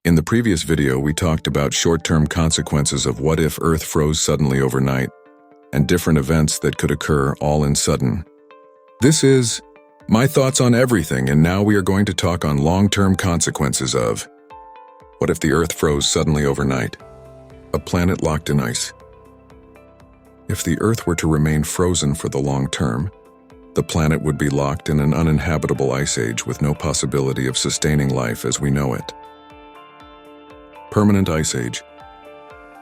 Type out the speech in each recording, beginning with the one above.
In the previous video, we talked about short-term consequences of what if Earth froze suddenly overnight, and different events that could occur all in sudden. This is my thoughts on everything, and now we are going to talk on long-term consequences of what if the Earth froze suddenly overnight? A planet locked in ice. If the Earth were to remain frozen for the long term, the planet would be locked in an uninhabitable ice age with no possibility of sustaining life as we know it. Permanent ice age.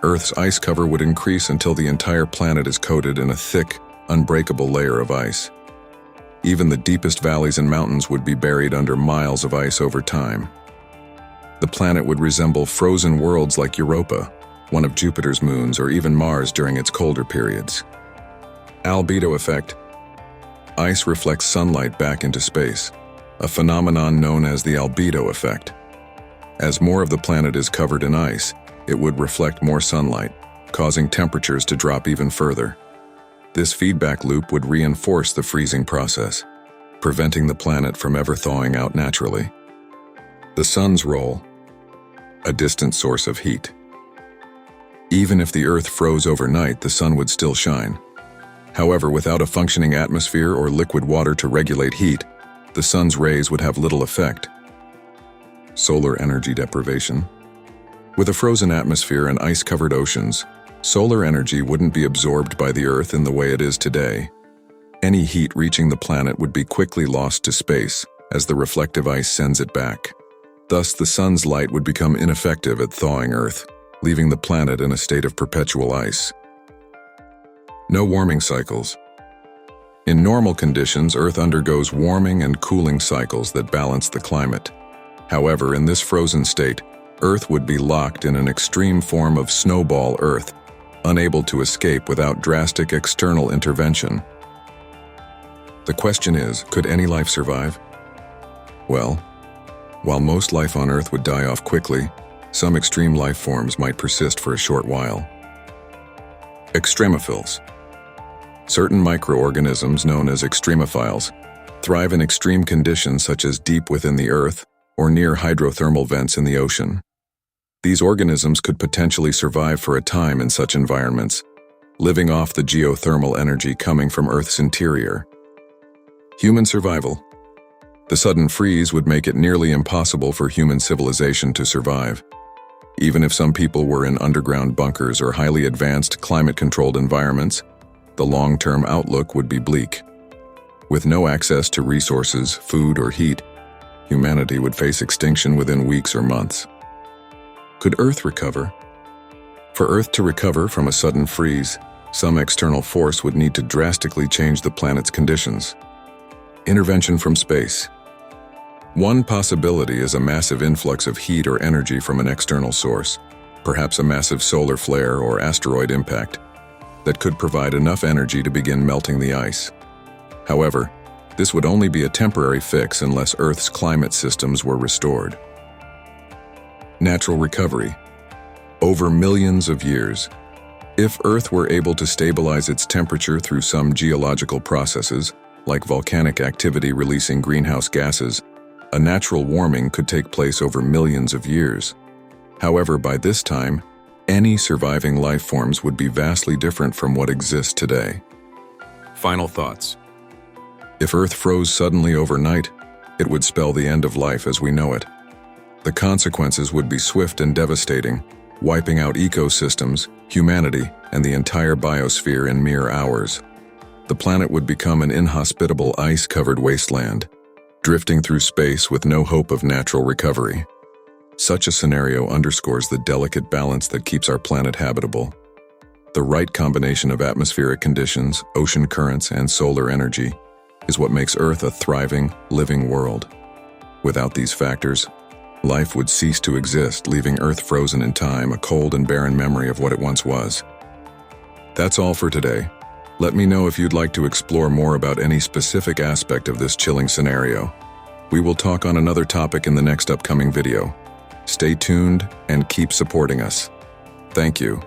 Earth's ice cover would increase until the entire planet is coated in a thick, unbreakable layer of ice. Even the deepest valleys and mountains would be buried under miles of ice over time. The planet would resemble frozen worlds like Europa, one of Jupiter's moons, or even Mars during its colder periods. Albedo effect. Ice reflects sunlight back into space, a phenomenon known as the albedo effect. As more of the planet is covered in ice, it would reflect more sunlight, causing temperatures to drop even further. This feedback loop would reinforce the freezing process, preventing the planet from ever thawing out naturally. The sun's role. A distant source of heat. Even if the Earth froze overnight, the sun would still shine. However, without a functioning atmosphere or liquid water to regulate heat, the sun's rays would have little effect. Solar energy deprivation. With a frozen atmosphere and ice-covered oceans, solar energy wouldn't be absorbed by the Earth in the way it is today. Any heat reaching the planet would be quickly lost to space as the reflective ice sends it back. Thus, the sun's light would become ineffective at thawing Earth, leaving the planet in a state of perpetual ice. No warming cycles. In normal conditions, Earth undergoes warming and cooling cycles that balance the climate. However, in this frozen state, Earth would be locked in an extreme form of snowball Earth, unable to escape without drastic external intervention. The question is, could any life survive? Well, while most life on Earth would die off quickly, some extreme life forms might persist for a short while. Extremophils. Certain microorganisms known as extremophiles thrive in extreme conditions such as deep within the Earth or near hydrothermal vents in the ocean. These organisms could potentially survive for a time in such environments, living off the geothermal energy coming from Earth's interior. Human survival. The sudden freeze would make it nearly impossible for human civilization to survive. Even if some people were in underground bunkers or highly advanced climate-controlled environments, the long-term outlook would be bleak. With no access to resources, food, or heat, humanity would face extinction within weeks or months. Could Earth recover? For Earth to recover from a sudden freeze, some external force would need to drastically change the planet's conditions. Intervention from space. One possibility is a massive influx of heat or energy from an external source, perhaps a massive solar flare or asteroid impact, that could provide enough energy to begin melting the ice. However, this would only be a temporary fix unless Earth's climate systems were restored. Natural recovery. Over millions of years. If Earth were able to stabilize its temperature through some geological processes, like volcanic activity releasing greenhouse gases, a natural warming could take place over millions of years. However, by this time, any surviving life forms would be vastly different from what exists today. Final thoughts. If Earth froze suddenly overnight, it would spell the end of life as we know it. The consequences would be swift and devastating, wiping out ecosystems, humanity, and the entire biosphere in mere hours. The planet would become an inhospitable ice-covered wasteland, drifting through space with no hope of natural recovery. Such a scenario underscores the delicate balance that keeps our planet habitable. The right combination of atmospheric conditions, ocean currents, and solar energy is what makes Earth a thriving, living world. Without these factors, life would cease to exist, leaving Earth frozen in time, a cold and barren memory of what it once was. That's all for today. Let me know if you'd like to explore more about any specific aspect of this chilling scenario. We will talk on another topic in the next upcoming video. Stay tuned and keep supporting us. Thank you.